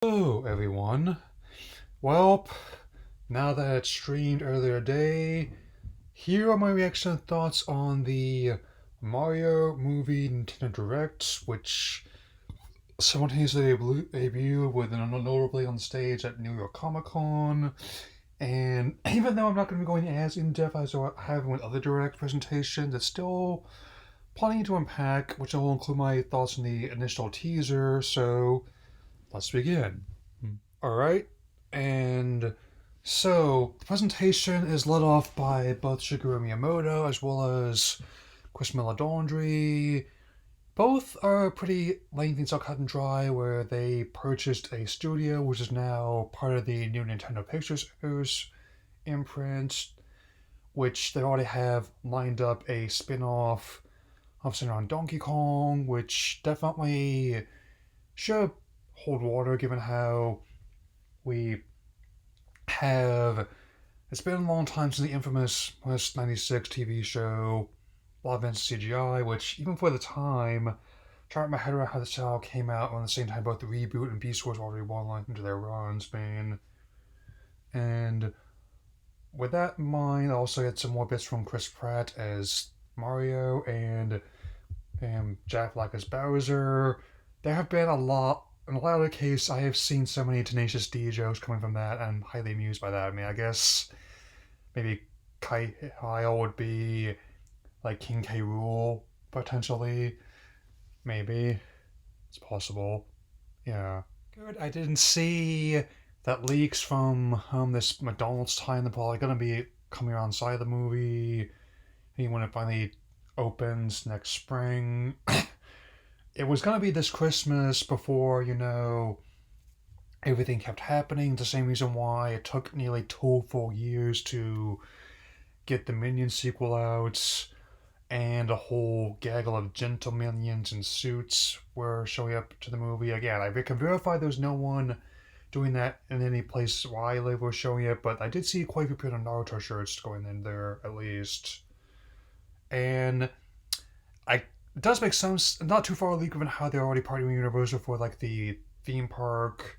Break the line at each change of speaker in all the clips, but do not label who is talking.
Hello, everyone. Well, now that it streamed earlier today, here are my reaction and thoughts on the Mario movie Nintendo Direct, which simultaneously debuted with notably on stage at New York Comic Con. And even though I'm not going to be going as in depth as I have with other Direct presentations, it's still plenty to unpack, which I will include my thoughts on the initial teaser. So let's begin. Alright, and so the presentation is led off by both Shigeru Miyamoto as well as Chris Meledandri. Both are pretty laying things out cut and dry, where they purchased a studio which is now part of the new Nintendo Pictures imprint, which they already have lined up a spin off of centered on Donkey Kong, which definitely should hold water given how we have. It's been a long time since the infamous 96 TV show, a lot of events CGI, which, even for the time, trying to wrap my head around how the style came out on the same time both the reboot and Beast Wars already well into their runs, man. And with that in mind, I also had some more bits from Chris Pratt as Mario and Jack Black as Bowser. There have been a lot. In a lot of the case, I have seen so many Tenacious D jokes coming from that, and I'm highly amused by that. I mean, I guess maybe Kyle would be like King K. Rool, potentially. Maybe. It's possible. Yeah. Good. I didn't see that leaks from this McDonald's tie-in that's probably going to be coming around side of the movie. When it finally opens next spring. It was going to be this Christmas before, everything kept happening. The same reason why it took nearly 2 full years to get the Minions sequel out, and a whole gaggle of gentle minions in suits were showing up to the movie. Again, I can verify there's no one doing that in any place where I live was showing it, but I did see quite a few people in Naruto shirts going in there, at least. And it does make sense, not too far leak given how they're already partying with Universal for like the theme park,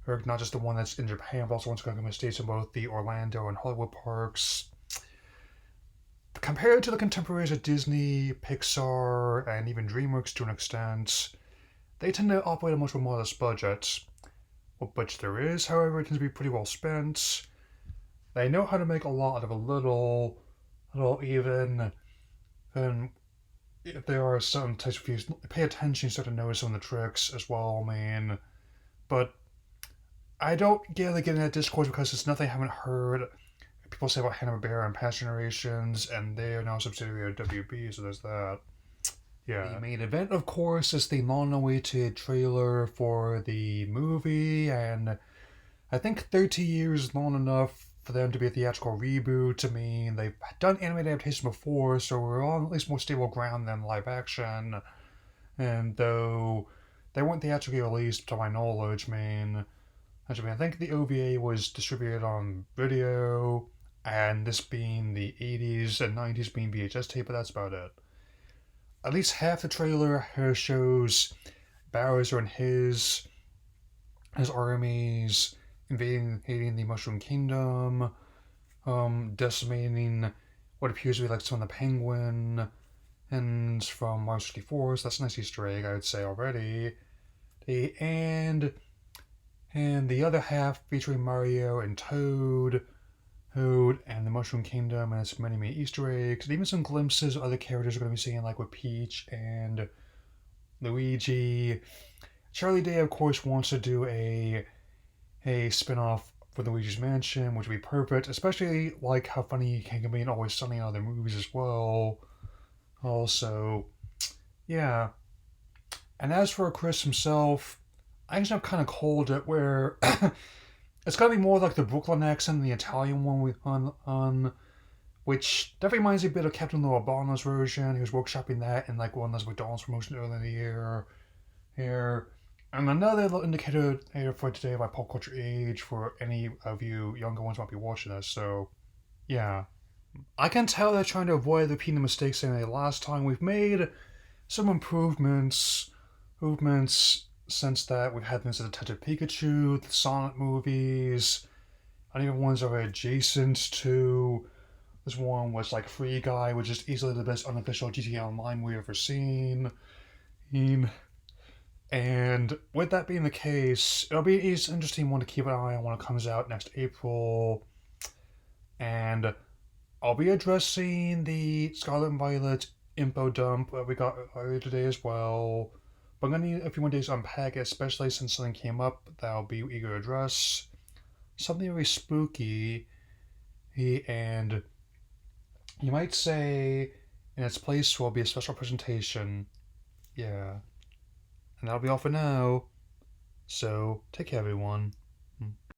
or not just the one that's in Japan, but also one's going to come to States in both the Orlando and Hollywood parks. Compared to the contemporaries of Disney, Pixar, and even DreamWorks to an extent, they tend to operate a much more modest budget. What budget there is, however, it tends to be pretty well spent. They know how to make a lot out of a little even, and if there are some types of views, pay attention, start to notice some of the tricks as well, man. But I don't get in that discourse because it's nothing I haven't heard people say about Hanna-Barbera and past generations, and they are now a subsidiary of WB, so there's that. Yeah. The main event, of course, is the long-awaited trailer for the movie, and I think 30 years is long enough for them to be a theatrical reboot. I mean, they've done animated adaptation before, so we're on at least more stable ground than live action. And though they weren't theatrically released, to my knowledge, I think the OVA was distributed on video, and this being the 80s and 90s being VHS tape, but that's about it. At least half the trailer shows Bowser and his armies invading the Mushroom Kingdom, decimating what appears to be like some of the penguin and from Mario 64. So that's a nice Easter egg, I would say already. And the other half featuring Mario and Toad and the Mushroom Kingdom and its many Easter eggs, and even some glimpses of other characters we're going to be seeing, like with Peach and Luigi. Charlie Day, of course, wants to do a spin-off for Luigi's Mansion, which would be perfect, especially like how funny he can be in Always Sunny in other movies as well. Also, yeah. And as for Chris himself, I think I've kind of called it where it's gotta be more like the Brooklyn accent than the Italian one on which definitely reminds me a bit of Captain Lou Albano's version. He was workshopping that in like one of those McDonald's promotions earlier in the year. Here. And another little indicator for today of my pop culture age for any of you younger ones who might be watching this. So, yeah. I can tell they're trying to avoid repeating the mistakes they made last time. We've made some improvements since that we've had things like Detective Pikachu, the Sonic movies, and even ones that are adjacent to this one was like Free Guy, which is easily the best unofficial GTA Online we've ever seen. And with that being the case, it'll be an interesting one to keep an eye on when it comes out next April. And I'll be addressing the Scarlet and Violet info dump that we got earlier today as well. But I'm gonna need a few more days to unpack it, especially since something came up that I'll be eager to address. Something very spooky, and you might say in its place will be a special presentation. Yeah. And that'll be all for now. So, take care, everyone.